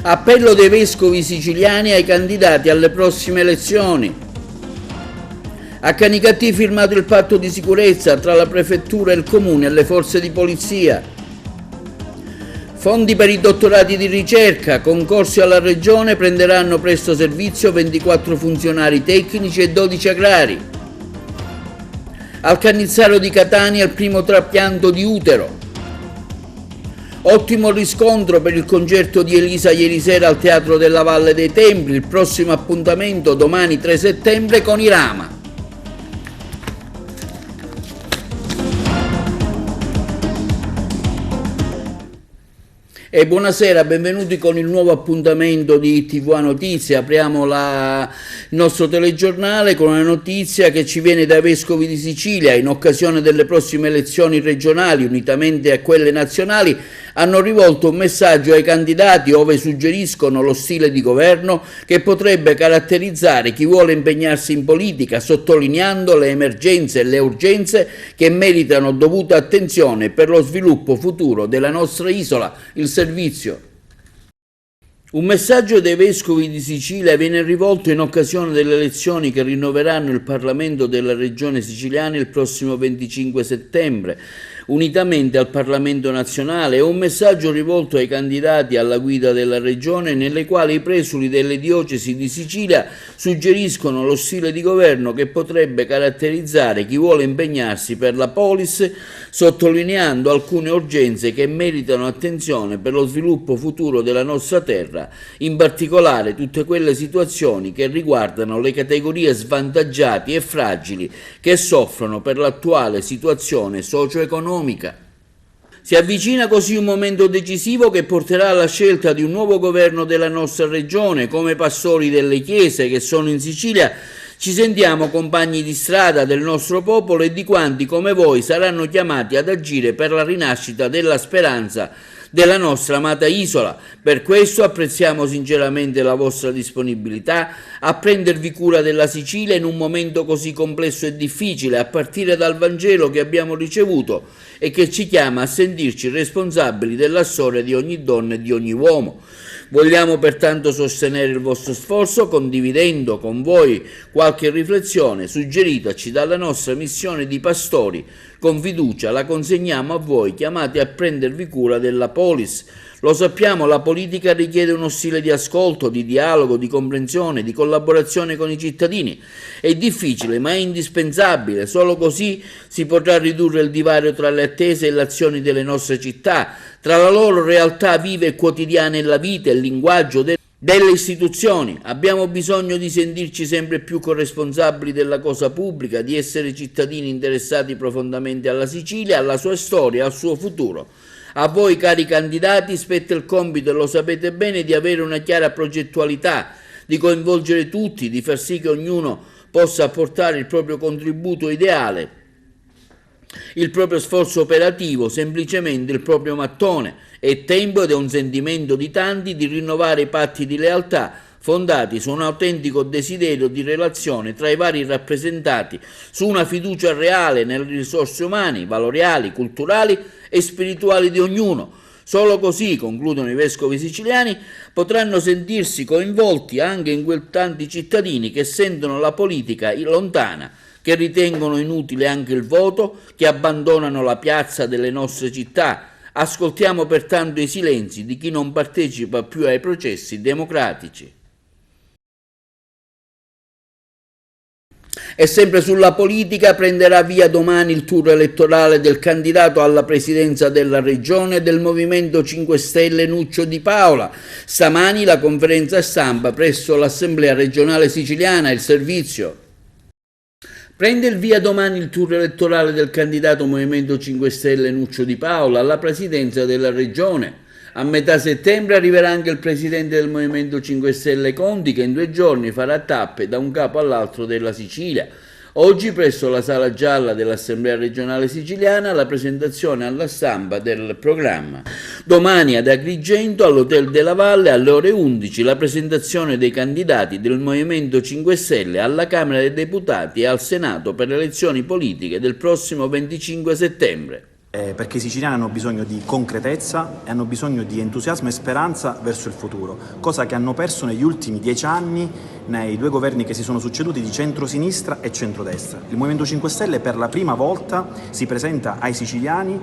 Appello dei vescovi siciliani ai candidati alle prossime elezioni. A Canicattì firmato il patto di sicurezza tra la prefettura e il comune e le forze di polizia. Fondi per i dottorati di ricerca, concorsi alla regione, prenderanno presto servizio 24 funzionari tecnici e 12 agrari. Al Cannizzaro di Catania il primo trapianto di utero. Ottimo riscontro per il concerto di Elisa ieri sera al Teatro della Valle dei Templi, il prossimo appuntamento domani 3 settembre con i Rama. E buonasera, benvenuti con il nuovo appuntamento di TVA Notizie. Apriamo il nostro telegiornale con una notizia che ci viene dai vescovi di Sicilia. In occasione delle prossime elezioni regionali, unitamente a quelle nazionali, hanno rivolto un messaggio ai candidati ove suggeriscono lo stile di governo che potrebbe caratterizzare chi vuole impegnarsi in politica, sottolineando le emergenze e le urgenze che meritano dovuta attenzione per lo sviluppo futuro della nostra isola, il servizio. Un messaggio dei vescovi di Sicilia viene rivolto in occasione delle elezioni che rinnoveranno il Parlamento della regione siciliana il prossimo 25 settembre, unitamente al Parlamento nazionale. È un messaggio rivolto ai candidati alla guida della regione, nelle quali i presuli delle diocesi di Sicilia suggeriscono lo stile di governo che potrebbe caratterizzare chi vuole impegnarsi per la polis, sottolineando alcune urgenze che meritano attenzione per lo sviluppo futuro della nostra terra, in particolare tutte quelle situazioni che riguardano le categorie svantaggiate e fragili che soffrono per l'attuale situazione socio-economica. Si avvicina così un momento decisivo che porterà alla scelta di un nuovo governo della nostra regione. Come pastori delle chiese che sono in Sicilia, ci sentiamo compagni di strada del nostro popolo e di quanti come voi saranno chiamati ad agire per la rinascita della speranza della nostra amata isola. Per questo apprezziamo sinceramente la vostra disponibilità a prendervi cura della Sicilia in un momento così complesso e difficile, a partire dal Vangelo che abbiamo ricevuto e che ci chiama a sentirci responsabili della storia di ogni donna e di ogni uomo. Vogliamo pertanto sostenere il vostro sforzo condividendo con voi qualche riflessione suggeritaci dalla nostra missione di pastori. Con fiducia la consegniamo a voi chiamati a prendervi cura della polis. Lo sappiamo, la politica richiede uno stile di ascolto, di dialogo, di comprensione, di collaborazione con i cittadini. È difficile ma è indispensabile, solo così si potrà ridurre il divario tra le attese e le azioni delle nostre città, tra la loro realtà viva e quotidiana e la vita e il linguaggio delle istituzioni. Abbiamo bisogno di sentirci sempre più corresponsabili della cosa pubblica, di essere cittadini interessati profondamente alla Sicilia, alla sua storia, al suo futuro. A voi, cari candidati, spetta il compito, e lo sapete bene, di avere una chiara progettualità, di coinvolgere tutti, di far sì che ognuno possa apportare il proprio contributo ideale, il proprio sforzo operativo, semplicemente il proprio mattone. È tempo, ed è un sentimento di tanti, di rinnovare i patti di lealtà fondati su un autentico desiderio di relazione tra i vari rappresentati, su una fiducia reale nelle risorse umane, valoriali, culturali e spirituali di ognuno. Solo così, concludono i vescovi siciliani, potranno sentirsi coinvolti anche in quei tanti cittadini che sentono la politica lontana, che ritengono inutile anche il voto, che abbandonano la piazza delle nostre città. Ascoltiamo pertanto i silenzi di chi non partecipa più ai processi democratici. E sempre sulla politica prenderà via domani il tour elettorale del candidato alla presidenza della regione del Movimento 5 Stelle Nuccio Di Paola. Stamani la conferenza stampa presso l'Assemblea regionale siciliana, il servizio. Prende il via domani il tour elettorale del candidato Movimento 5 Stelle Nuccio Di Paola alla presidenza della regione. A metà settembre arriverà anche il presidente del Movimento 5 Stelle Conti, che in 2 giorni farà tappe da un capo all'altro della Sicilia. Oggi presso la Sala Gialla dell'Assemblea regionale siciliana la presentazione alla stampa del programma. Domani ad Agrigento all'Hotel della Valle alle ore 11 la presentazione dei candidati del Movimento 5 Stelle alla Camera dei Deputati e al Senato per le elezioni politiche del prossimo 25 settembre. perché i siciliani hanno bisogno di concretezza e hanno bisogno di entusiasmo e speranza verso il futuro, cosa che hanno perso negli ultimi 10 anni nei 2 governi che si sono succeduti di centrosinistra e centrodestra. Il Movimento 5 Stelle per la prima volta si presenta ai siciliani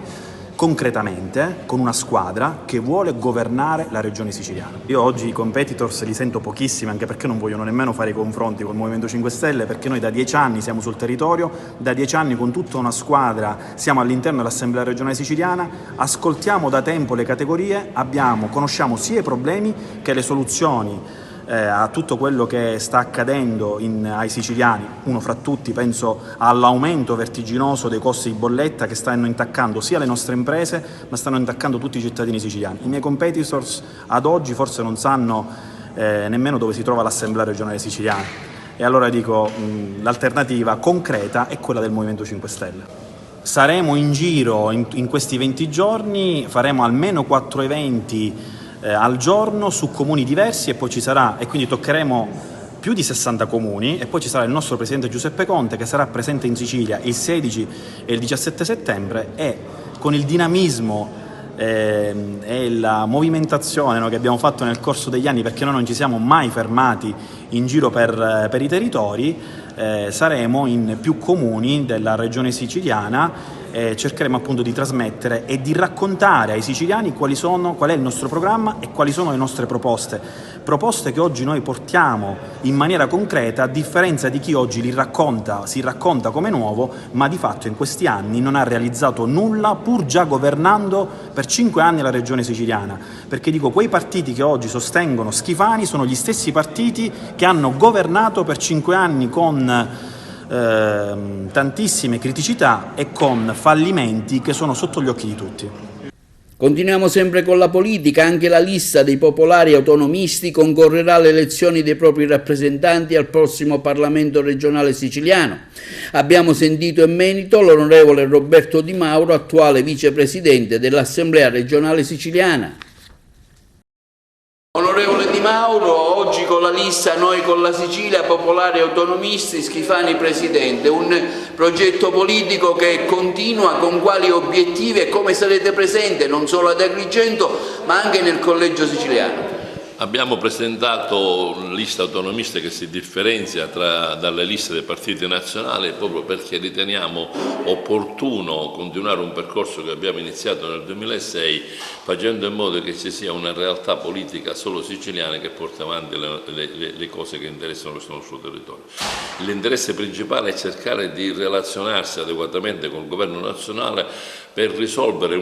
concretamente con una squadra che vuole governare la regione siciliana. Io oggi i competitors li sento pochissimi, anche perché non vogliono nemmeno fare i confronti col Movimento 5 Stelle, perché noi da 10 anni siamo sul territorio, da 10 anni con tutta una squadra siamo all'interno dell'Assemblea regionale siciliana, ascoltiamo da tempo le categorie, conosciamo sia i problemi che le soluzioni a tutto quello che sta accadendo ai siciliani. Uno fra tutti penso all'aumento vertiginoso dei costi di bolletta che stanno intaccando sia le nostre imprese ma stanno intaccando tutti i cittadini siciliani. I miei competitors ad oggi forse non sanno nemmeno dove si trova l'Assemblea regionale siciliana, e allora dico l'alternativa concreta è quella del Movimento 5 Stelle. Saremo in giro in questi 20 giorni, faremo almeno 4 eventi al giorno su comuni diversi, e poi quindi toccheremo più di 60 comuni, e poi ci sarà il nostro presidente Giuseppe Conte che sarà presente in Sicilia il 16 e il 17 settembre, e con il dinamismo e la movimentazione che abbiamo fatto nel corso degli anni, perché noi non ci siamo mai fermati in giro per i territori, saremo in più comuni della regione siciliana. Cercheremo appunto di trasmettere e di raccontare ai siciliani qual è il nostro programma e quali sono le nostre proposte che oggi noi portiamo in maniera concreta, a differenza di chi oggi si racconta come nuovo, ma di fatto in questi anni non ha realizzato nulla, pur già governando per 5 anni la regione siciliana. Perché dico, quei partiti che oggi sostengono Schifani sono gli stessi partiti che hanno governato per 5 anni con tantissime criticità e con fallimenti che sono sotto gli occhi di tutti. Continuiamo sempre con la politica. Anche la lista dei popolari autonomisti concorrerà alle elezioni dei propri rappresentanti al prossimo Parlamento regionale siciliano. Abbiamo sentito in merito l'onorevole Roberto Di Mauro, attuale vicepresidente dell'Assemblea regionale siciliana. Onorevole Di Mauro, oggi con la lista Noi con la Sicilia, Popolari Autonomisti, Schifani Presidente, un progetto politico che continua, con quali obiettivi e come sarete presente non solo ad Agrigento ma anche nel collegio siciliano? Abbiamo presentato una lista autonomista che si differenzia dalle liste dei partiti nazionali, proprio perché riteniamo opportuno continuare un percorso che abbiamo iniziato nel 2006, facendo in modo che ci sia una realtà politica solo siciliana che porta avanti le cose che interessano questo nostro territorio. L'interesse principale è cercare di relazionarsi adeguatamente con il governo nazionale per risolvere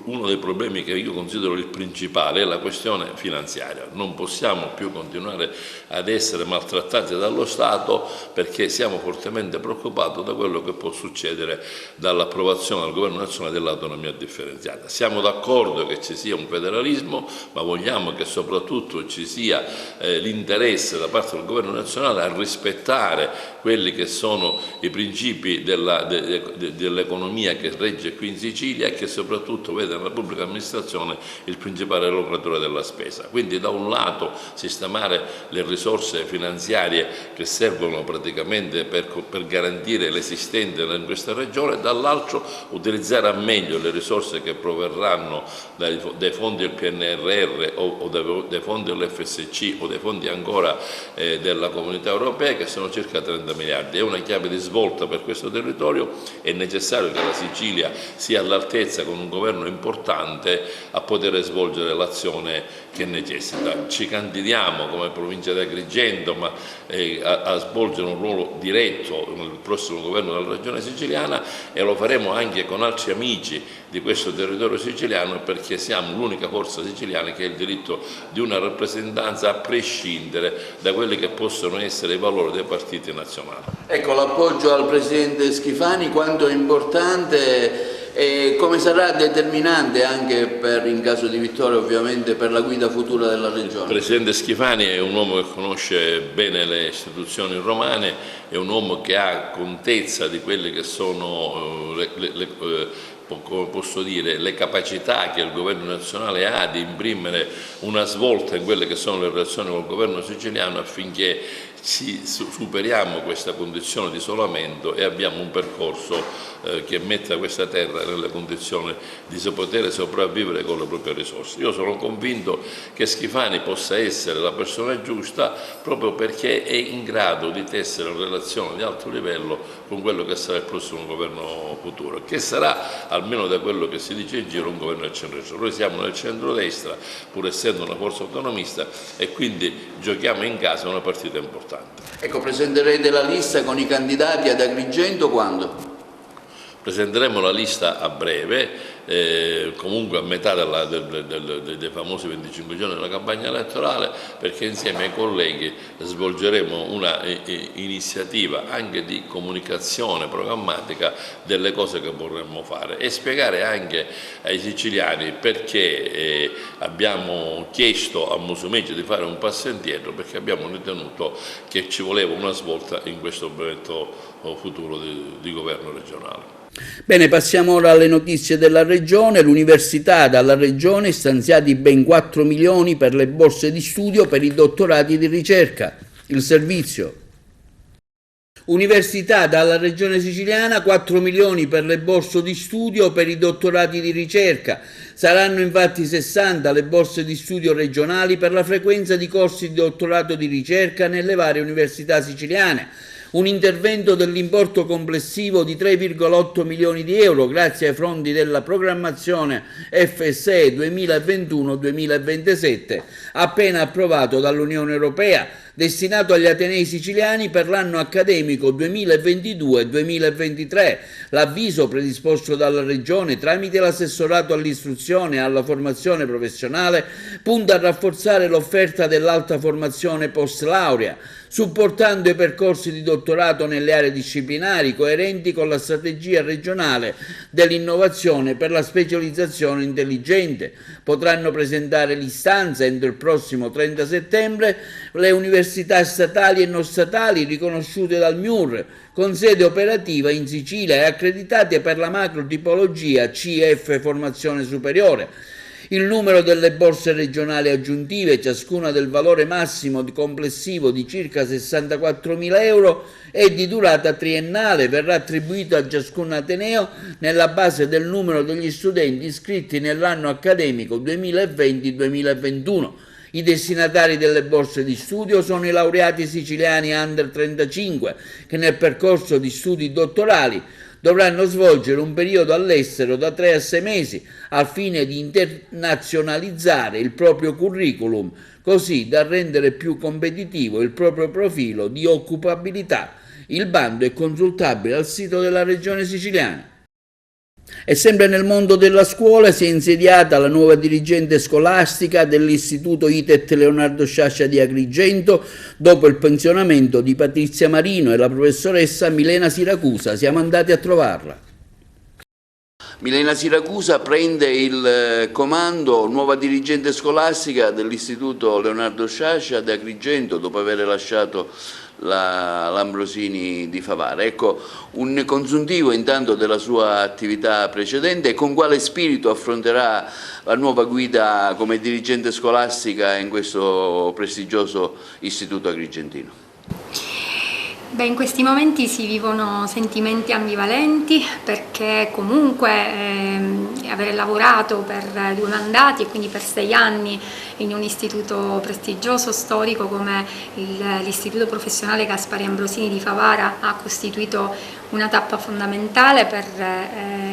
uno dei problemi che io considero il principale, è la questione finanziaria. Non possiamo più continuare ad essere maltrattati dallo Stato, perché siamo fortemente preoccupati da quello che può succedere dall'approvazione al governo nazionale dell'autonomia differenziata. Siamo d'accordo che ci sia un federalismo, ma vogliamo che soprattutto ci sia l'interesse da parte del governo nazionale a rispettare quelli che sono i principi dell'economia che regge qui in Sicilia e che soprattutto vede nella pubblica amministrazione il principale locatore della spesa. Quindi da un lato sistemare le risorse finanziarie che servono praticamente per garantire l'esistente in questa regione, dall'altro utilizzare a meglio le risorse che proverranno dai fondi del PNRR o dai fondi dell'FSC o dai fondi ancora della Comunità Europea, che sono circa 30 miliardi. È una chiave di svolta per questo territorio, è necessario che la Sicilia sia all'altezza, con un governo importante, a poter svolgere l'azione che necessita. Ci candidiamo come provincia di Agrigento a svolgere un ruolo diretto nel prossimo governo della regione siciliana, e lo faremo anche con altri amici di questo territorio siciliano, perché siamo l'unica forza siciliana che ha il diritto di una rappresentanza a prescindere da quelli che possono essere i valori dei partiti nazionali. Ecco, l'appoggio al Presidente Schifani quanto è importante e come sarà determinante anche in caso di vittoria, ovviamente, per la guida futura della regione? Il Presidente Schifani è un uomo che conosce bene le istituzioni romane, è un uomo che ha contezza di quelle che sono come posso dire, le capacità che il governo nazionale ha di imprimere una svolta in quelle che sono le relazioni con il governo siciliano, affinché superiamo questa condizione di isolamento e abbiamo un percorso che metta questa terra nelle condizioni di poter sopravvivere con le proprie risorse. Io sono convinto che Schifani possa essere la persona giusta proprio perché è in grado di tessere una relazione di alto livello con quello che sarà il prossimo governo futuro, che sarà, almeno da quello che si dice in giro, un governo del centro-destra. Noi siamo nel centro-destra, pur essendo una forza autonomista, e quindi giochiamo in casa una partita importante. Ecco, presenterete la lista con i candidati ad Agrigento quando? Presenteremo la lista a breve, comunque a metà dei famosi 25 giorni della campagna elettorale, perché insieme ai colleghi svolgeremo una iniziativa anche di comunicazione programmatica delle cose che vorremmo fare e spiegare anche ai siciliani perché abbiamo chiesto a Musumeci di fare un passo indietro, perché abbiamo ritenuto che ci voleva una svolta in questo momento futuro di governo regionale. Bene, passiamo ora alle notizie della Regione. L'Università dalla Regione stanziati ben 4 milioni per le borse di studio per i dottorati di ricerca. Il servizio. Università dalla Regione Siciliana, 4 milioni per le borse di studio per i dottorati di ricerca. Saranno infatti 60 le borse di studio regionali per la frequenza di corsi di dottorato di ricerca nelle varie università siciliane. Un intervento dell'importo complessivo di 3,8 milioni di euro grazie ai fondi della programmazione FSE 2021-2027 appena approvato dall'Unione Europea, destinato agli atenei siciliani per l'anno accademico 2022-2023. L'avviso predisposto dalla Regione tramite l'assessorato all'istruzione e alla formazione professionale punta a rafforzare l'offerta dell'alta formazione post laurea, supportando i percorsi di dottorato nelle aree disciplinari coerenti con la strategia regionale dell'innovazione per la specializzazione intelligente. Potranno presentare l'istanza entro il prossimo 30 settembre le università statali e non statali riconosciute dal MIUR con sede operativa in Sicilia e accreditate per la macro tipologia CF formazione superiore. Il numero delle borse regionali aggiuntive, ciascuna del valore massimo complessivo di circa 64.000 euro e di durata triennale, verrà attribuito a ciascun ateneo nella base del numero degli studenti iscritti nell'anno accademico 2020-2021. I destinatari delle borse di studio sono i laureati siciliani under 35 che nel percorso di studi dottorali dovranno svolgere un periodo all'estero da 3 a 6 mesi al fine di internazionalizzare il proprio curriculum, così da rendere più competitivo il proprio profilo di occupabilità. Il bando è consultabile al sito della Regione Siciliana. E sempre nel mondo della scuola si è insediata la nuova dirigente scolastica dell'Istituto ITET Leonardo Sciascia di Agrigento dopo il pensionamento di Patrizia Marino e la professoressa Milena Siracusa. Siamo andati a trovarla. Milena Siracusa prende il comando, nuova dirigente scolastica dell'Istituto Leonardo Sciascia di Agrigento dopo aver lasciato l'Ambrosini di Favara. Ecco, un consuntivo intanto della sua attività precedente e con quale spirito affronterà la nuova guida come dirigente scolastica in questo prestigioso istituto agrigentino. Beh, in questi momenti si vivono sentimenti ambivalenti perché comunque aver lavorato per 2 mandati e quindi per 6 anni in un istituto prestigioso, storico come l'Istituto Professionale Gaspari Ambrosini di Favara ha costituito una tappa fondamentale per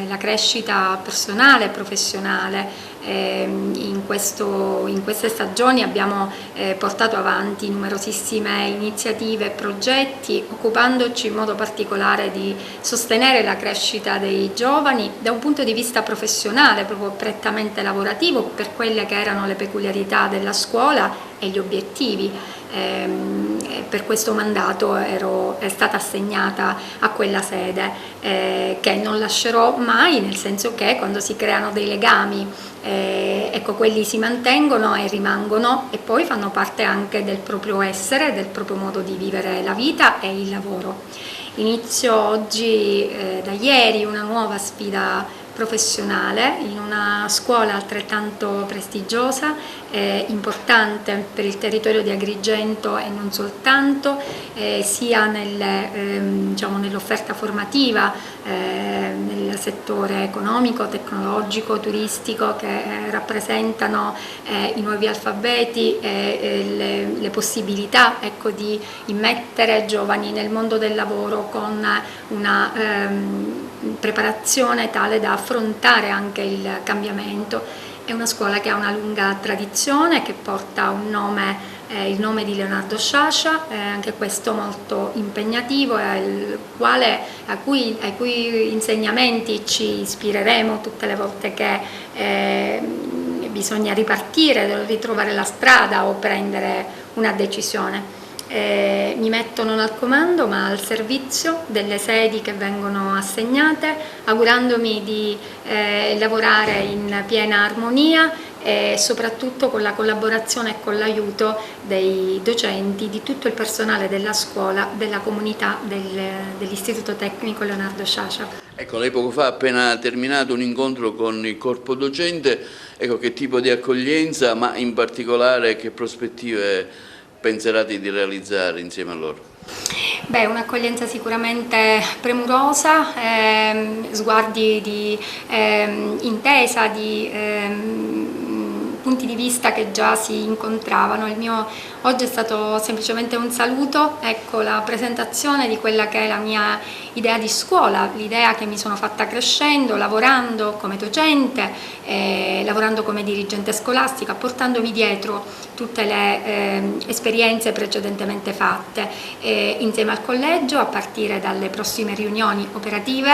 la crescita personale e professionale. In queste stagioni abbiamo portato avanti numerosissime iniziative e progetti, occupandoci in modo particolare di sostenere la crescita dei giovani da un punto di vista professionale, proprio prettamente lavorativo, per quelle che erano le peculiarità della scuola e gli obiettivi. Per questo mandato è stata assegnata a quella sede che non lascerò mai, nel senso che quando si creano dei legami, ecco, quelli si mantengono e rimangono e poi fanno parte anche del proprio essere, del proprio modo di vivere la vita e il lavoro. Inizio oggi, da ieri, una nuova sfida professionale in una scuola altrettanto prestigiosa, importante per il territorio di Agrigento e non soltanto, sia nell'offerta formativa, nel settore economico, tecnologico, turistico, che rappresentano i nuovi alfabeti e le possibilità, ecco, di immettere giovani nel mondo del lavoro con una preparazione tale da affrontare anche il cambiamento. È una scuola che ha una lunga tradizione, che porta un nome, il nome di Leonardo Sciascia, anche questo molto impegnativo, ai cui insegnamenti ci ispireremo tutte le volte che bisogna ripartire, ritrovare la strada o prendere una decisione. Mi metto non al comando ma al servizio delle sedi che vengono assegnate, augurandomi di lavorare in piena armonia e soprattutto con la collaborazione e con l'aiuto dei docenti, di tutto il personale della scuola, della comunità dell'Istituto Tecnico Leonardo Sciascia. Ecco, lei poco fa ha appena terminato un incontro con il corpo docente, ecco, che tipo di accoglienza, ma in particolare che prospettive penserate di realizzare insieme a loro? Beh, un'accoglienza sicuramente premurosa, sguardi di intesa, di punti di vista che già si incontravano. Il mio oggi è stato semplicemente un saluto, ecco, la presentazione di quella che è la mia idea di scuola, l'idea che mi sono fatta crescendo, lavorando come docente, lavorando come dirigente scolastica, portandomi dietro tutte le esperienze precedentemente fatte insieme al collegio. A partire dalle prossime riunioni operative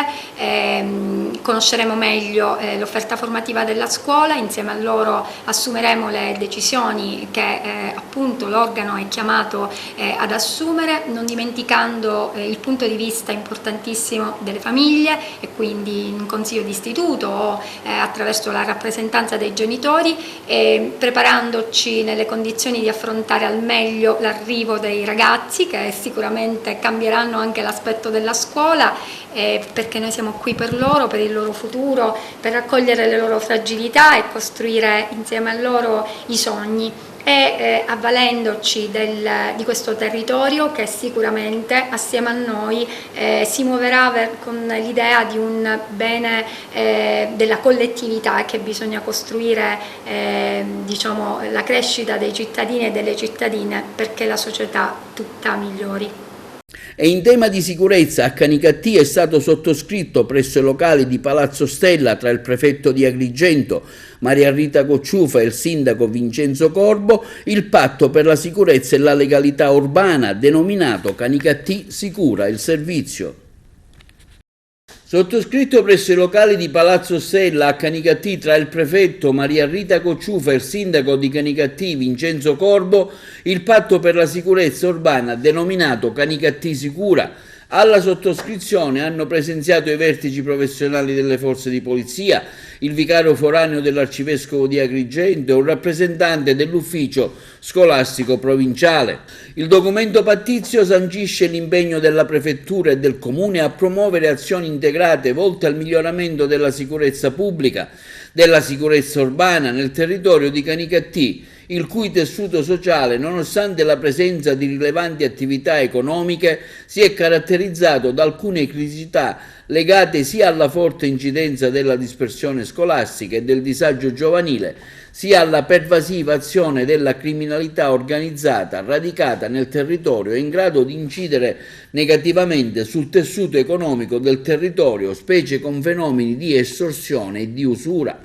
conosceremo meglio l'offerta formativa della scuola, insieme a loro assumeremo le decisioni che appunto l'organo è chiamato ad assumere, non dimenticando il punto di vista importantissimo delle famiglie, e quindi in consiglio d'istituto o attraverso la rappresentanza dei genitori, preparandoci nelle condizioni di affrontare al meglio l'arrivo dei ragazzi, che sicuramente cambieranno anche l'aspetto della scuola, perché noi siamo qui per loro, per il loro futuro, per raccogliere le loro fragilità e costruire insieme a loro i sogni, e avvalendoci di questo territorio che sicuramente assieme a noi si muoverà con l'idea di un bene della collettività, che bisogna costruire diciamo, la crescita dei cittadini e delle cittadine perché la società tutta migliori. E in tema di sicurezza a Canicattì è stato sottoscritto presso i locali di Palazzo Stella tra il prefetto di Agrigento Maria Rita Cocciufa e il sindaco Vincenzo Corbo il patto per la sicurezza e la legalità urbana, denominato Canicattì Sicura il Servizio. Sottoscritto presso i locali di Palazzo Stella a Canicattì tra il prefetto Maria Rita Cocciufa e il sindaco di Canicattì Vincenzo Corbo il patto per la sicurezza urbana denominato Canicattì Sicura. Alla sottoscrizione hanno presenziato i vertici professionali delle forze di polizia, il vicario foraneo dell'arcivescovo di Agrigento e un rappresentante dell'ufficio scolastico provinciale. Il documento pattizio sancisce l'impegno della prefettura e del comune a promuovere azioni integrate volte al miglioramento della sicurezza pubblica, della sicurezza urbana nel territorio di Canicattì, il cui tessuto sociale, nonostante la presenza di rilevanti attività economiche, si è caratterizzato da alcune criticità legate sia alla forte incidenza della dispersione scolastica e del disagio giovanile, sia alla pervasiva azione della criminalità organizzata radicata nel territorio e in grado di incidere negativamente sul tessuto economico del territorio, specie con fenomeni di estorsione e di usura.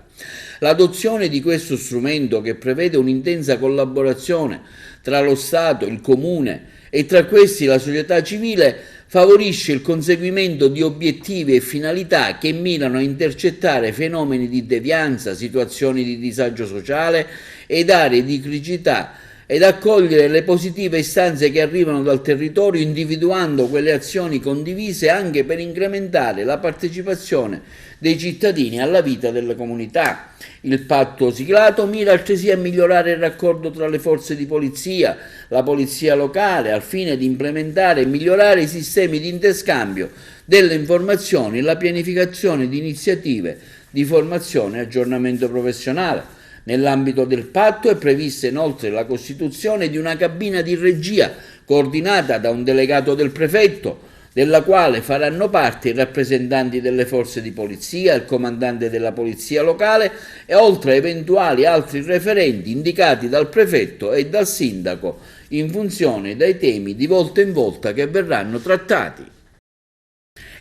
L'adozione di questo strumento, che prevede un'intensa collaborazione tra lo Stato, il Comune e tra questi la società civile, favorisce il conseguimento di obiettivi e finalità che mirano a intercettare fenomeni di devianza, situazioni di disagio sociale ed aree di criticità, ed accogliere le positive istanze che arrivano dal territorio, individuando quelle azioni condivise anche per incrementare la partecipazione dei cittadini alla vita della comunità. Il patto siglato mira altresì a migliorare il raccordo tra le forze di polizia, la polizia locale, al fine di implementare e migliorare i sistemi di interscambio delle informazioni e la pianificazione di iniziative di formazione e aggiornamento professionale. Nell'ambito del patto è prevista inoltre la costituzione di una cabina di regia coordinata da un delegato del prefetto, della quale faranno parte i rappresentanti delle forze di polizia, il comandante della polizia locale e oltre a eventuali altri referenti indicati dal prefetto e dal sindaco in funzione dei temi di volta in volta che verranno trattati.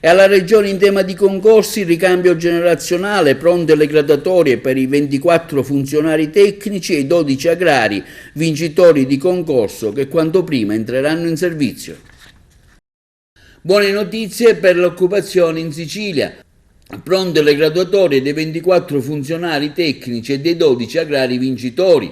E alla Regione in tema di concorsi, ricambio generazionale, pronte le graduatorie per i 24 funzionari tecnici e i 12 agrari vincitori di concorso che quanto prima entreranno in servizio. Buone notizie per l'occupazione in Sicilia. Pronte le graduatorie dei 24 funzionari tecnici e dei 12 agrari vincitori.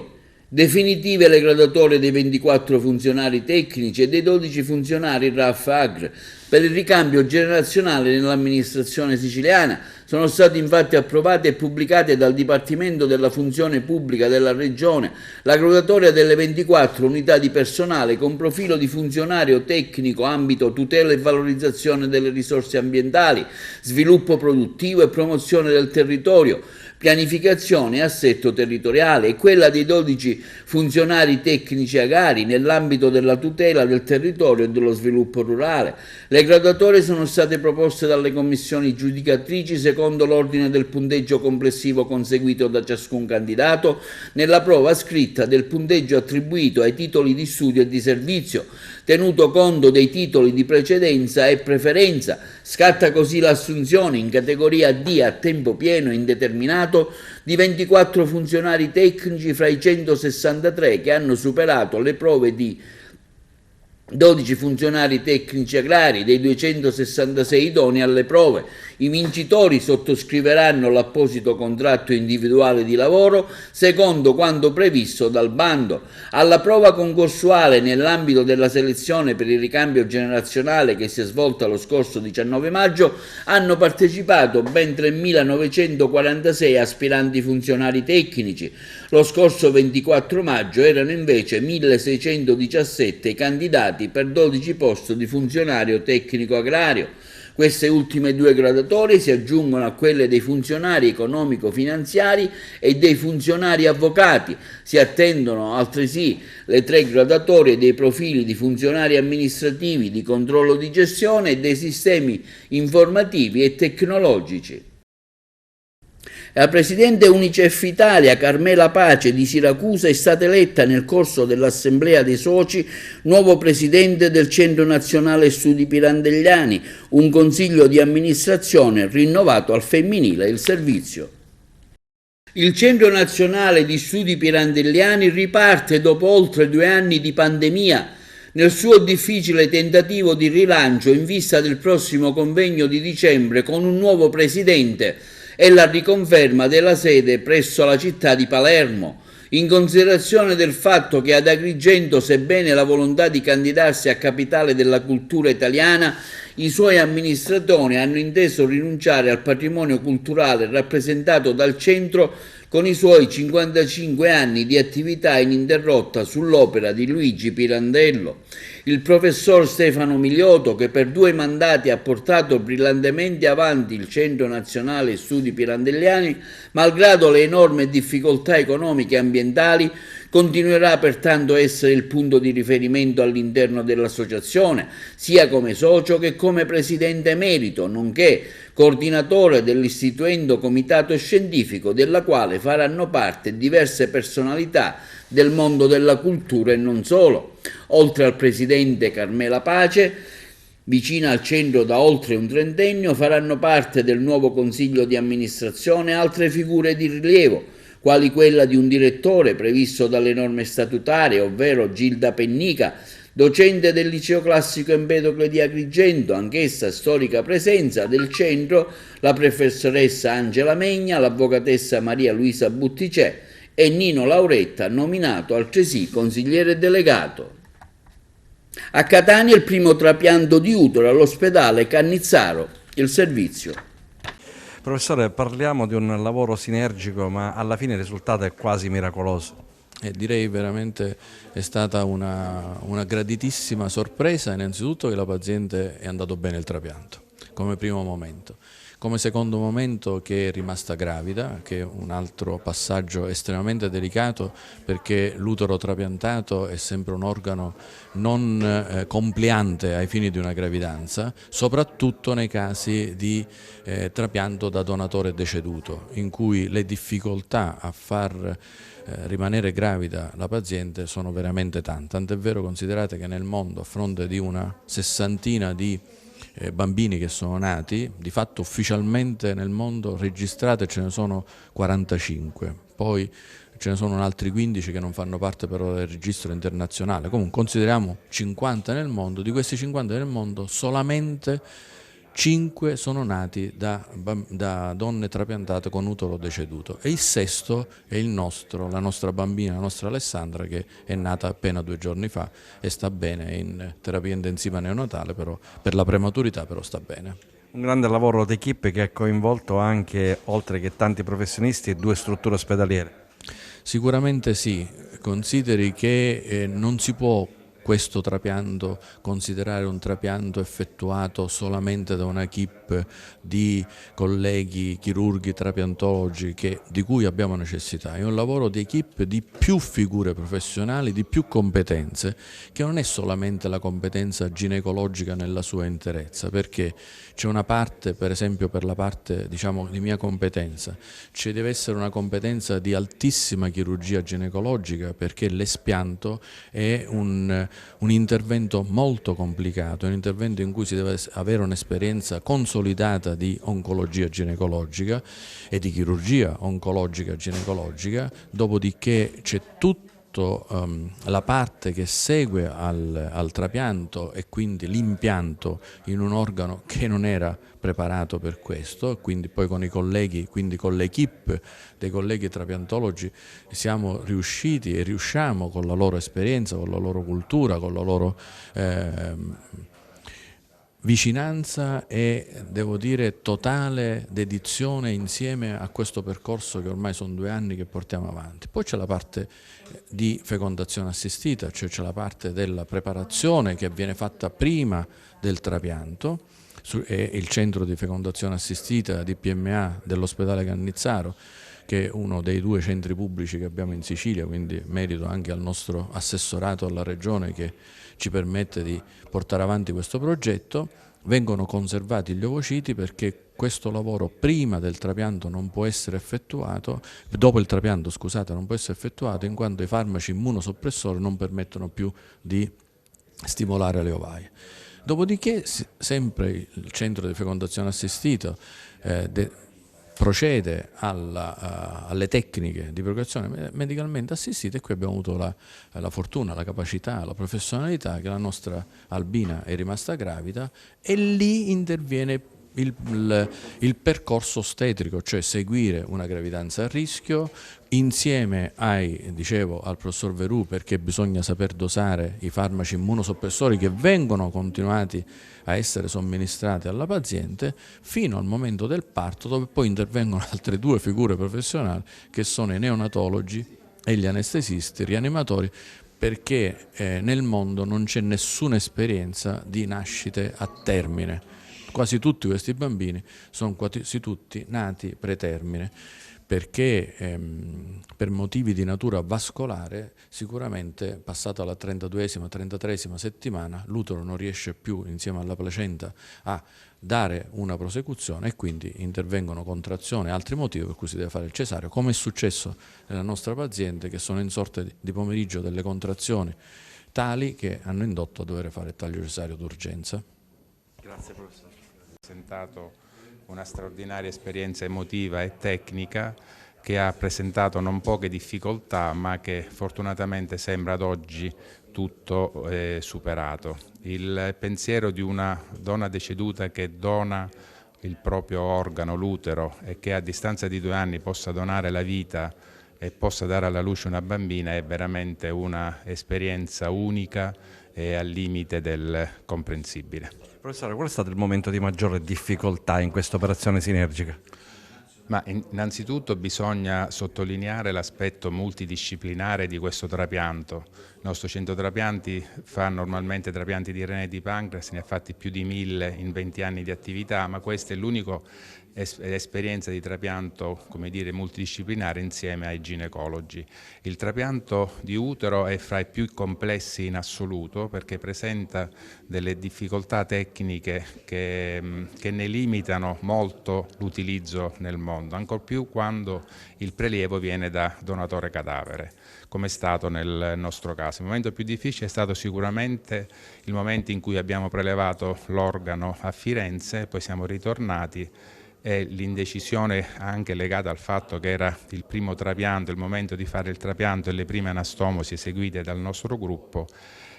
Definitive le graduatorie dei 24 funzionari tecnici e dei 12 funzionari RAF Agr per il ricambio generazionale nell'amministrazione siciliana. Sono state infatti approvate e pubblicate dal Dipartimento della Funzione Pubblica della Regione la graduatoria delle 24 unità di personale con profilo di funzionario tecnico ambito tutela e valorizzazione delle risorse ambientali, sviluppo produttivo e promozione del territorio, pianificazione e assetto territoriale, e quella dei 12 funzionari tecnici agrari nell'ambito della tutela del territorio e dello sviluppo rurale. Le graduatorie sono state proposte dalle commissioni giudicatrici secondo l'ordine del punteggio complessivo conseguito da ciascun candidato nella prova scritta del punteggio attribuito ai titoli di studio e di servizio, tenuto conto dei titoli di precedenza e preferenza. Scatta così l'assunzione in categoria D a tempo pieno indeterminato di 24 funzionari tecnici fra i 163 che hanno superato le prove di 12 funzionari tecnici agrari dei 266 idonei alle prove. I vincitori sottoscriveranno l'apposito contratto individuale di lavoro secondo quanto previsto dal bando. Alla prova concorsuale nell'ambito della selezione per il ricambio generazionale che si è svolta lo scorso 19 maggio hanno partecipato ben 3.946 aspiranti funzionari tecnici. Lo scorso 24 maggio erano invece 1.617 candidati per 12 posti di funzionario tecnico agrario. Queste ultime due graduatorie si aggiungono a quelle dei funzionari economico-finanziari e dei funzionari avvocati. Si attendono altresì le 3 graduatorie dei profili di funzionari amministrativi, di controllo di gestione e dei sistemi informativi e tecnologici. La presidente Unicef Italia, Carmela Pace di Siracusa, è stata eletta nel corso dell'Assemblea dei Soci nuovo presidente del Centro Nazionale Studi Pirandelliani, un consiglio di amministrazione rinnovato al femminile il servizio. Il Centro Nazionale di Studi Pirandelliani riparte dopo oltre 2 anni di pandemia nel suo difficile tentativo di rilancio in vista del prossimo convegno di dicembre con un nuovo presidente e la riconferma della sede presso la città di Palermo, in considerazione del fatto che ad Agrigento, sebbene la volontà di candidarsi a capitale della cultura italiana, i suoi amministratori hanno inteso rinunciare al patrimonio culturale rappresentato dal centro con i suoi 55 anni di attività ininterrotta sull'opera di Luigi Pirandello. Il professor Stefano Miliotto, che per 2 mandati ha portato brillantemente avanti il Centro Nazionale Studi Pirandelliani, malgrado le enormi difficoltà economiche e ambientali, continuerà pertanto a essere il punto di riferimento all'interno dell'associazione, sia come socio che come presidente emerito, nonché coordinatore dell'istituendo comitato scientifico, della quale faranno parte diverse personalità del mondo della cultura e non solo. Oltre al presidente Carmela Pace, vicina al centro da oltre un trentennio, faranno parte del nuovo consiglio di amministrazione altre figure di rilievo, quali quella di un direttore previsto dalle norme statutarie, ovvero Gilda Pennica, docente del Liceo Classico Empedocle di Agrigento, anch'essa storica presenza del centro, la professoressa Angela Megna, l'avvocatessa Maria Luisa Butticè e Nino Lauretta, nominato altresì consigliere delegato. A Catania il primo trapianto di utero all'ospedale Cannizzaro, il servizio. Professore, parliamo di un lavoro sinergico, ma alla fine il risultato è quasi miracoloso. Direi veramente è stata una graditissima sorpresa, innanzitutto che la paziente è andato bene il trapianto, come primo momento. Come secondo momento che è rimasta gravida, che è un altro passaggio estremamente delicato, perché l'utero trapiantato è sempre un organo non compliante ai fini di una gravidanza, soprattutto nei casi di trapianto da donatore deceduto, in cui le difficoltà a far rimanere gravida la paziente sono veramente tante. Tant'è vero, considerate che nel mondo, a fronte di una sessantina di bambini che sono nati, di fatto ufficialmente nel mondo registrate ce ne sono 45, poi ce ne sono altri 15 che non fanno parte però del registro internazionale. Comunque consideriamo 50 nel mondo, di questi 50 nel mondo solamente 5 sono nati da donne trapiantate con utero deceduto, e il sesto è la nostra bambina, la nostra Alessandra, che è nata appena 2 giorni fa e sta bene, è in terapia intensiva neonatale, però per la prematurità però sta bene. Un grande lavoro d'equipe che ha coinvolto anche, oltre che tanti professionisti, 2 strutture ospedaliere. Sicuramente sì, consideri che non si può questo trapianto considerare un trapianto effettuato solamente da un'equipe di colleghi chirurghi, trapiantologi di cui abbiamo necessità. È un lavoro di equipe di più figure professionali, di più competenze, che non è solamente la competenza ginecologica nella sua interezza, perché c'è una parte, per esempio per la parte di mia competenza, ci deve essere una competenza di altissima chirurgia ginecologica, perché l'espianto è un intervento molto complicato, un intervento in cui si deve avere un'esperienza consolidata di oncologia ginecologica e di chirurgia oncologica ginecologica, dopodiché c'è tutta la parte che segue al trapianto e quindi l'impianto in un organo che non era preparato per questo, quindi poi con i colleghi, quindi con l'equipe dei colleghi trapiantologi siamo riusciti e riusciamo, con la loro esperienza, con la loro cultura, con la loro vicinanza e, devo dire, totale dedizione insieme a questo percorso che ormai sono 2 anni che portiamo avanti. Poi c'è la parte di fecondazione assistita, cioè c'è la parte della preparazione che viene fatta prima del trapianto, e il centro di fecondazione assistita di PMA dell'ospedale Cannizzaro, che è uno dei 2 centri pubblici che abbiamo in Sicilia, quindi merito anche al nostro assessorato alla regione che ci permette di portare avanti questo progetto. Vengono conservati gli ovociti perché questo lavoro prima del trapianto non può essere effettuato, dopo il trapianto scusate, non può essere effettuato, in quanto i farmaci immunosoppressori non permettono più di stimolare le ovaie. Dopodiché sempre il centro di fecondazione assistita procede alle tecniche di procreazione medicalmente assistita, e qui abbiamo avuto la fortuna, la capacità, la professionalità che la nostra Albina è rimasta gravida, e lì interviene il percorso ostetrico, cioè seguire una gravidanza a rischio insieme al professor Verù, perché bisogna saper dosare i farmaci immunosoppressori che vengono continuati a essere somministrati alla paziente fino al momento del parto, dove poi intervengono altre 2 figure professionali che sono i neonatologi e gli anestesisti rianimatori, perché nel mondo non c'è nessuna esperienza di nascite a termine. Quasi tutti questi bambini sono quasi tutti nati pretermine, perché per motivi di natura vascolare sicuramente passata la 32esima, 33esima settimana l'utero non riesce più insieme alla placenta a dare una prosecuzione, e quindi intervengono contrazioni e altri motivi per cui si deve fare il cesareo, come è successo nella nostra paziente, che sono in sorte di pomeriggio delle contrazioni tali che hanno indotto a dover fare il taglio cesareo d'urgenza. Grazie professore. Ha presentato una straordinaria esperienza emotiva e tecnica che ha presentato non poche difficoltà, ma che fortunatamente sembra ad oggi tutto superato. Il pensiero di una donna deceduta che dona il proprio organo, l'utero, e che a distanza di 2 anni possa donare la vita e possa dare alla luce una bambina è veramente una esperienza unica e al limite del comprensibile. Professore, qual è stato il momento di maggiore difficoltà in questa operazione sinergica? Ma innanzitutto bisogna sottolineare l'aspetto multidisciplinare di questo trapianto. Il nostro centro trapianti fa normalmente trapianti di rene e di pancreas, ne ha fatti più di 1000 in 20 anni di attività, ma questo è l'unico esperienza di trapianto, come dire, multidisciplinare insieme ai ginecologi. Il trapianto di utero è fra i più complessi in assoluto perché presenta delle difficoltà tecniche che ne limitano molto l'utilizzo nel mondo, ancor più quando il prelievo viene da donatore cadavere, come è stato nel nostro caso. Il momento più difficile è stato sicuramente il momento in cui abbiamo prelevato l'organo a Firenze, poi siamo ritornati e l'indecisione anche legata al fatto che era il primo trapianto, il momento di fare il trapianto e le prime anastomosi eseguite dal nostro gruppo,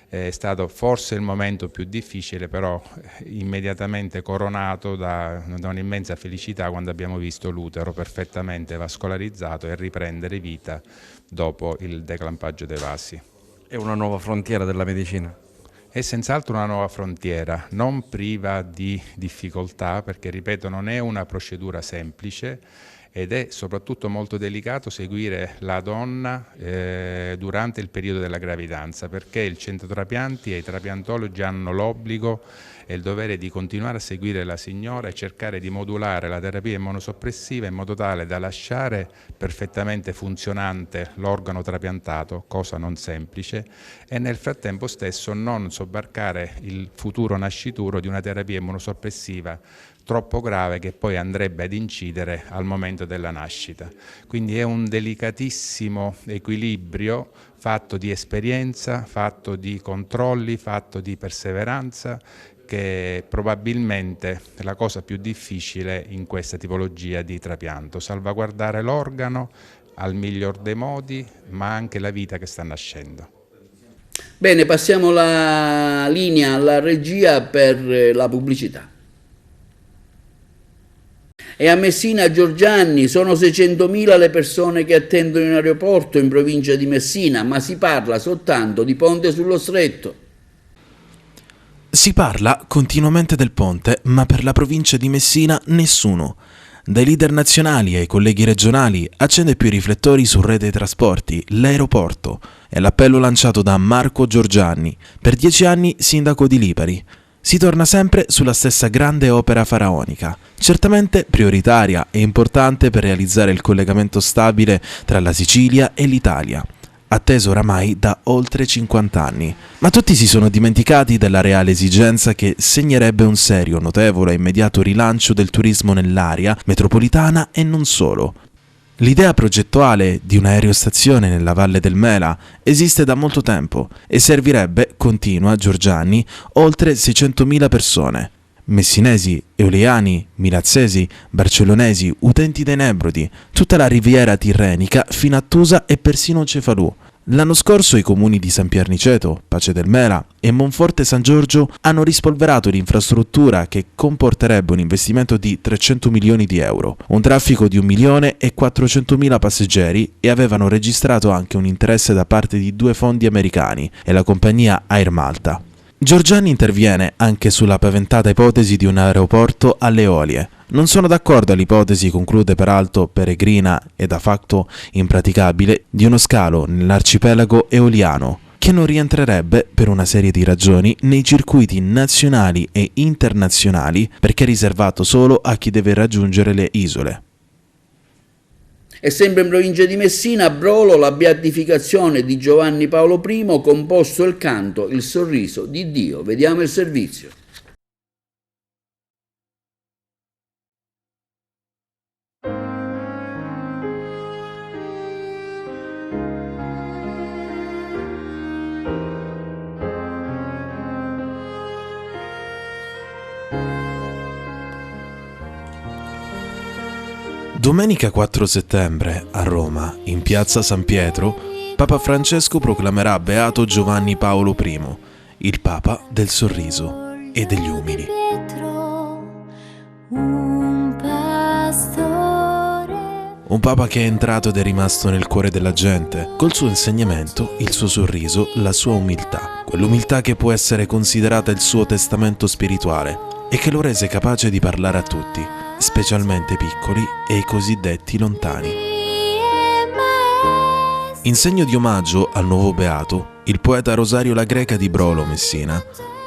è stato forse il momento più difficile, però immediatamente coronato da un'immensa felicità quando abbiamo visto l'utero perfettamente vascolarizzato e riprendere vita dopo il declampaggio dei vasi. È una nuova frontiera della medicina? È senz'altro una nuova frontiera, non priva di difficoltà, perché ripeto non è una procedura semplice ed è soprattutto molto delicato seguire la donna durante il periodo della gravidanza, perché il centro trapianti e i trapiantologi hanno l'obbligo e il dovere di continuare a seguire la signora e cercare di modulare la terapia immunosoppressiva in modo tale da lasciare perfettamente funzionante l'organo trapiantato, cosa non semplice, e nel frattempo stesso non sobbarcare il futuro nascituro di una terapia immunosoppressiva troppo grave che poi andrebbe ad incidere al momento della nascita. Quindi è un delicatissimo equilibrio fatto di esperienza, fatto di controlli, fatto di perseveranza, che è probabilmente la cosa più difficile in questa tipologia di trapianto, salvaguardare l'organo al miglior dei modi, ma anche la vita che sta nascendo. Bene, passiamo la linea alla regia per la pubblicità. E a Messina Giorgianni sono 600.000 le persone che attendono in aeroporto in provincia di Messina, ma si parla soltanto di ponte sullo stretto. Si parla continuamente del ponte, ma per la provincia di Messina nessuno. Dai leader nazionali ai colleghi regionali accende più i riflettori su rete dei trasporti, l'aeroporto. È l'appello lanciato da Marco Giorgianni, per 10 anni sindaco di Lipari. Si torna sempre sulla stessa grande opera faraonica, certamente prioritaria e importante per realizzare il collegamento stabile tra la Sicilia e l'Italia, atteso oramai da oltre 50 anni. Ma tutti si sono dimenticati della reale esigenza che segnerebbe un serio, notevole e immediato rilancio del turismo nell'area metropolitana e non solo. L'idea progettuale di un'aerostazione nella Valle del Mela esiste da molto tempo e servirebbe, continua Giorgianni, oltre 600.000 persone. Messinesi, eoliani, milazzesi, barcellonesi, utenti dei Nebrodi, tutta la riviera tirrenica fino a Tusa e persino Cefalù. L'anno scorso i comuni di San Pierniceto, Pace del Mela e Monforte San Giorgio hanno rispolverato l'infrastruttura che comporterebbe un investimento di 300 milioni di euro, un traffico di 1.400.000 passeggeri e avevano registrato anche un interesse da parte di 2 fondi americani e la compagnia Air Malta. Giorgianni interviene anche sulla paventata ipotesi di un aeroporto alle Eolie. Non sono d'accordo all'ipotesi, conclude peraltro peregrina e da facto impraticabile, di uno scalo nell'arcipelago eoliano, che non rientrerebbe, per una serie di ragioni, nei circuiti nazionali e internazionali perché è riservato solo a chi deve raggiungere le isole. E sempre in provincia di Messina, a Brolo, la beatificazione di Giovanni Paolo I, composto il canto Il sorriso di Dio. Vediamo il servizio. Domenica 4 settembre, a Roma, in piazza San Pietro, Papa Francesco proclamerà beato Giovanni Paolo I, il Papa del sorriso e degli umili. Un Papa che è entrato ed è rimasto nel cuore della gente, col suo insegnamento, il suo sorriso, la sua umiltà, quell'umiltà che può essere considerata il suo testamento spirituale e che lo rese capace di parlare a tutti, specialmente piccoli e i cosiddetti lontani. In segno di omaggio al nuovo beato, il poeta Rosario La Greca di Brolo, Messina,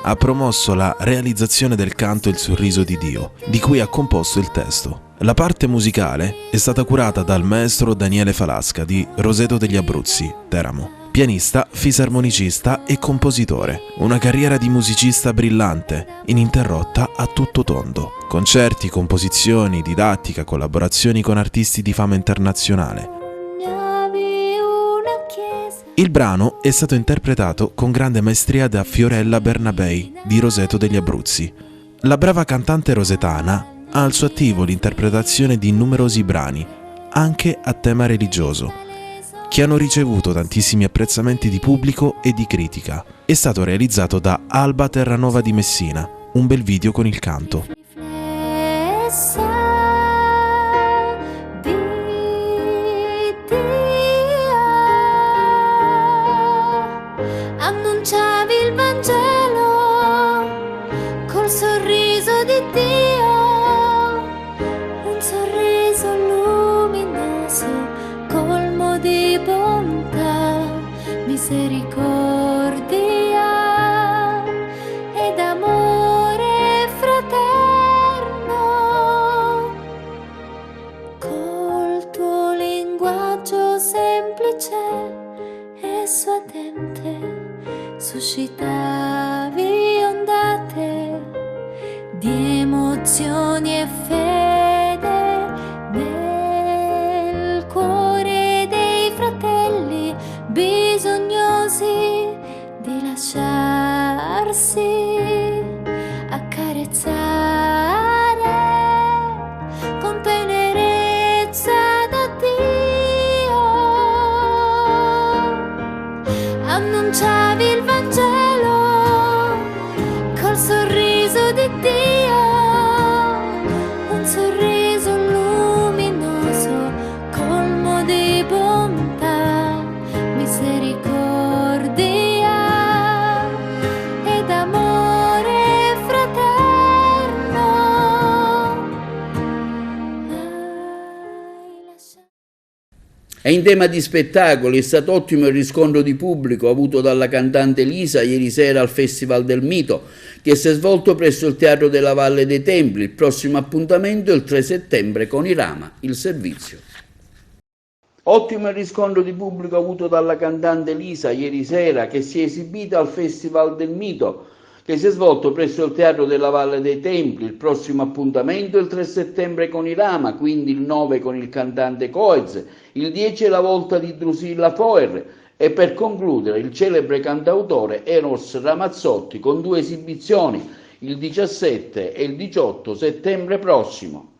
ha promosso la realizzazione del canto Il sorriso di Dio, di cui ha composto il testo. La parte musicale è stata curata dal maestro Daniele Falasca di Roseto degli Abruzzi, Teramo. Pianista, fisarmonicista e compositore. Una carriera di musicista brillante, ininterrotta a tutto tondo. Concerti, composizioni, didattica, collaborazioni con artisti di fama internazionale. Il brano è stato interpretato con grande maestria da Fiorella Bernabei di Roseto degli Abruzzi. La brava cantante rosetana ha al suo attivo l'interpretazione di numerosi brani, anche a tema religioso, che hanno ricevuto tantissimi apprezzamenti di pubblico e di critica. È stato realizzato da Alba Terranova di Messina, un bel video con il canto. Annunciavi il Vangelo col sorriso di Dio, un sorriso luminoso, colmo di bontà, misericordia ed amore fraterno. Col tuo linguaggio semplice e suadente suscitavi ondate di emozioni e fede nel cuore dei fratelli bisognosi di lasciarsi accarezzare con tenerezza da Dio. Annunciavi il Vangelo col sorriso di Dio, un sorriso luminoso, colmo di bontà, misericordia ed amore fraterno. Hai lasciato. E in tema di spettacoli è stato ottimo il riscontro di pubblico avuto dalla cantante Lisa ieri sera al Festival del Mito, che si è svolto presso il Teatro della Valle dei Templi. Il prossimo appuntamento è il 3 settembre con i Rama, il servizio. Ottimo il riscontro di pubblico avuto dalla cantante Lisa ieri sera, che si è esibita al Festival del Mito, che si è svolto presso il Teatro della Valle dei Templi. Il prossimo appuntamento è il 3 settembre con i Rama, quindi il 9 con il cantante Coez, il 10 è la volta di Drusilla Foer e per concludere il celebre cantautore Eros Ramazzotti con 2 esibizioni il 17 e il 18 settembre prossimo.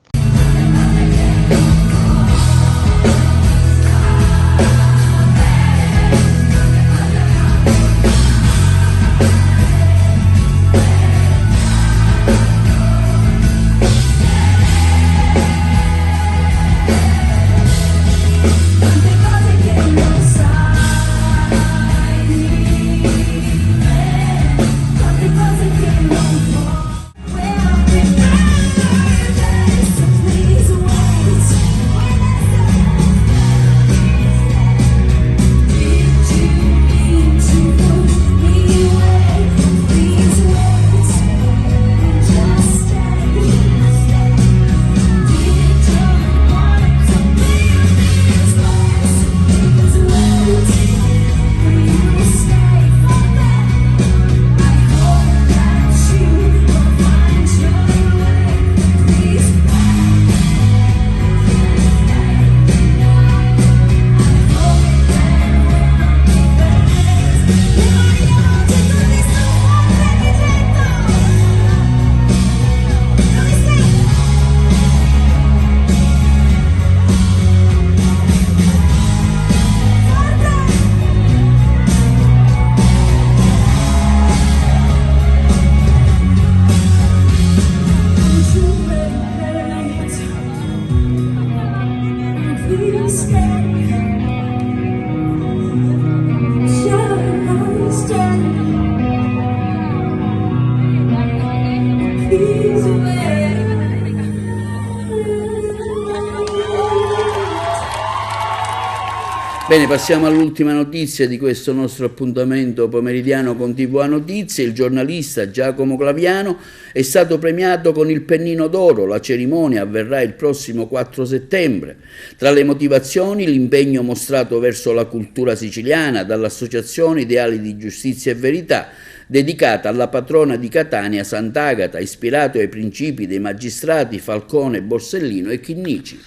Bene, passiamo all'ultima notizia di questo nostro appuntamento pomeridiano con TV Notizie. Il giornalista Giacomo Claviano è stato premiato con il Pennino d'Oro. La cerimonia avverrà il prossimo 4 settembre. Tra le motivazioni, l'impegno mostrato verso la cultura siciliana dall'Associazione Ideali di Giustizia e Verità, dedicata alla patrona di Catania, Sant'Agata, ispirato ai principi dei magistrati Falcone, Borsellino e Chinnici.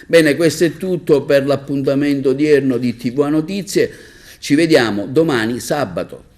Bene, questo è tutto per l'appuntamento odierno di TV Notizie. Ci vediamo domani sabato.